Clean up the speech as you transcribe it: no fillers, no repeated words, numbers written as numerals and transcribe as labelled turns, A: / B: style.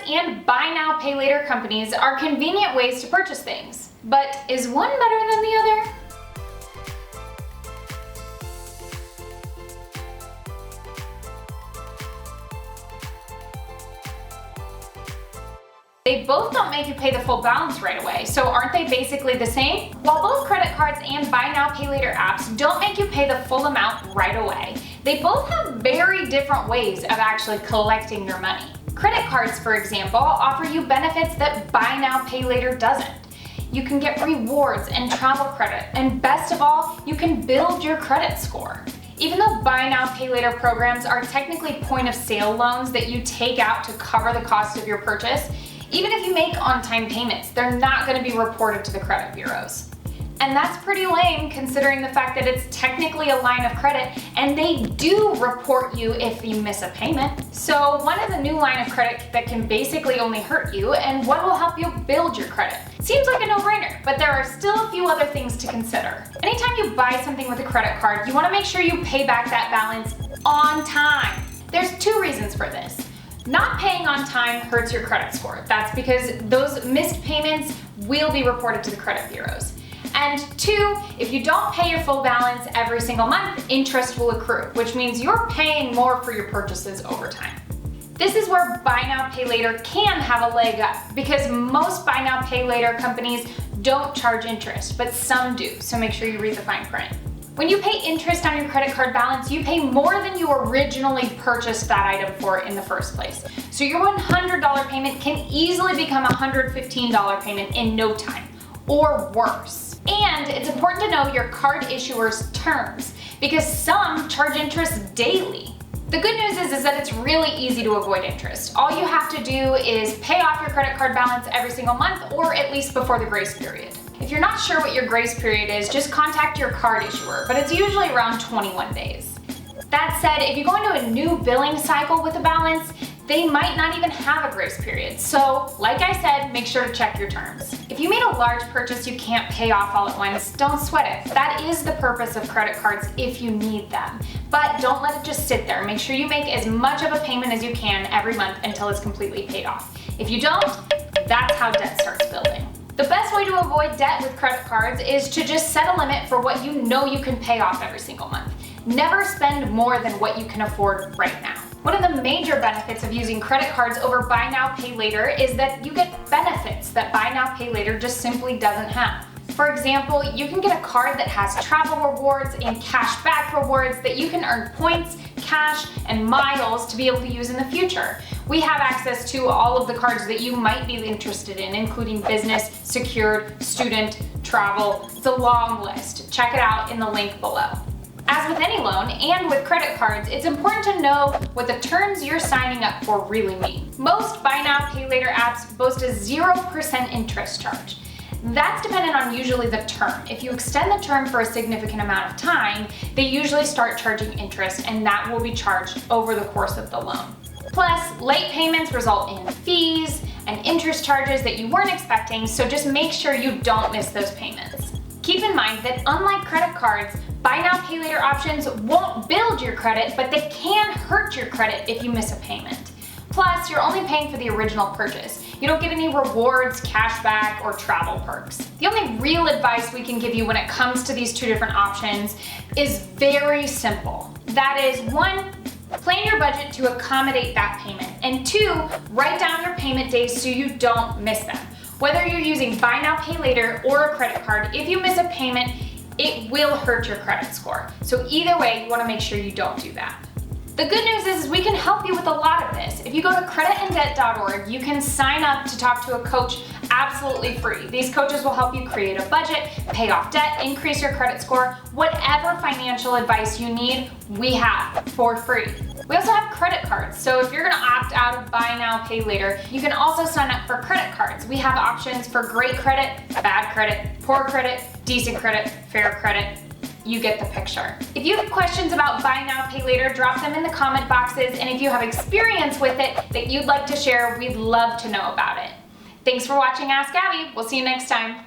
A: and buy now, pay later companies are convenient ways to purchase things. But is one better than the other? They both don't make you pay the full balance right away, so aren't they basically the same? While both credit cards and buy now, pay later apps don't make you pay the full amount right away, they both have very different ways of actually collecting your money. Credit cards, for example, offer you benefits that buy now, pay later doesn't. You can get rewards and travel credit, and best of all, you can build your credit score. Even though buy now, pay later programs are technically point of sale loans that you take out to cover the cost of your purchase, even if you make on-time payments, they're not going to be reported to the credit bureaus. And that's pretty lame considering the fact that it's technically a line of credit and they do report you if you miss a payment. So one is a new line of credit that can basically only hurt you, and one will help you build your credit. Seems like a no-brainer, but there are still a few other things to consider. Anytime you buy something with a credit card, you want to make sure you pay back that balance on time. There's two reasons for this. Not paying on time hurts your credit score. That's because those missed payments will be reported to the credit bureaus. And two, if you don't pay your full balance every single month, interest will accrue, which means you're paying more for your purchases over time. This is where buy now, pay later can have a leg up, because most buy now, pay later companies don't charge interest, but some do, so make sure you read the fine print. When you pay interest on your credit card balance, you pay more than you originally purchased that item for in the first place. So your $100 payment can easily become a $115 payment in no time, or worse. And it's important to know your card issuer's terms, because some charge interest daily. The good news is that it's really easy to avoid interest. All you have to do is pay off your credit card balance every single month, or at least before the grace period. If you're not sure what your grace period is, just contact your card issuer, but it's usually around 21 days. That said, if you go into a new billing cycle with a balance, they might not even have a grace period. So, like I said, make sure to check your terms. If you made a large purchase you can't pay off all at once, don't sweat it. That is the purpose of credit cards if you need them. But don't let it just sit there. Make sure you make as much of a payment as you can every month until it's completely paid off. If you don't, that's how debt starts building. The best way to avoid debt with credit cards is to just set a limit for what you know you can pay off every single month. Never spend more than what you can afford right now. One of the major benefits of using credit cards over buy now, pay later is that you get benefits that buy now, pay later just simply doesn't have. For example, you can get a card that has travel rewards and cash back rewards that you can earn points, cash, and miles to be able to use in the future. We have access to all of the cards that you might be interested in, including business, secured, student, travel. It's a long list. Check it out in the link below. As with any loan and with credit cards, it's important to know what the terms you're signing up for really mean. Most buy now, pay later apps boast a 0% interest charge. That's dependent on usually the term. If you extend the term for a significant amount of time, they usually start charging interest, and that will be charged over the course of the loan. Plus, late payments result in fees and interest charges that you weren't expecting, so just make sure you don't miss those payments. Keep in mind that unlike credit cards, buy now, pay later options won't build your credit, but they can hurt your credit if you miss a payment. Plus, you're only paying for the original purchase. You don't get any rewards, cash back, or travel perks. The only real advice we can give you when it comes to these two different options is very simple. That is, 1, plan your budget to accommodate that payment, and 2, write down your payment days so you don't miss them. Whether you're using buy now, pay later or a credit card, if you miss a payment, it will hurt your credit score. So either way, you want to make sure you don't do that. The good news is we can help you with a lot of this. If you go to creditanddebt.org, you can sign up to talk to a coach absolutely free. These coaches will help you create a budget, pay off debt, increase your credit score, whatever financial advice you need, we have for free. We also have credit cards, so if you're gonna opt out of buy now, pay later, you can also sign up for credit cards. We have options for great credit, bad credit, poor credit, decent credit, fair credit. You get the picture. If you have questions about buy now, pay later, drop them in the comment boxes, and if you have experience with it that you'd like to share, we'd love to know about it. Thanks for watching Ask Abby. We'll see you next time.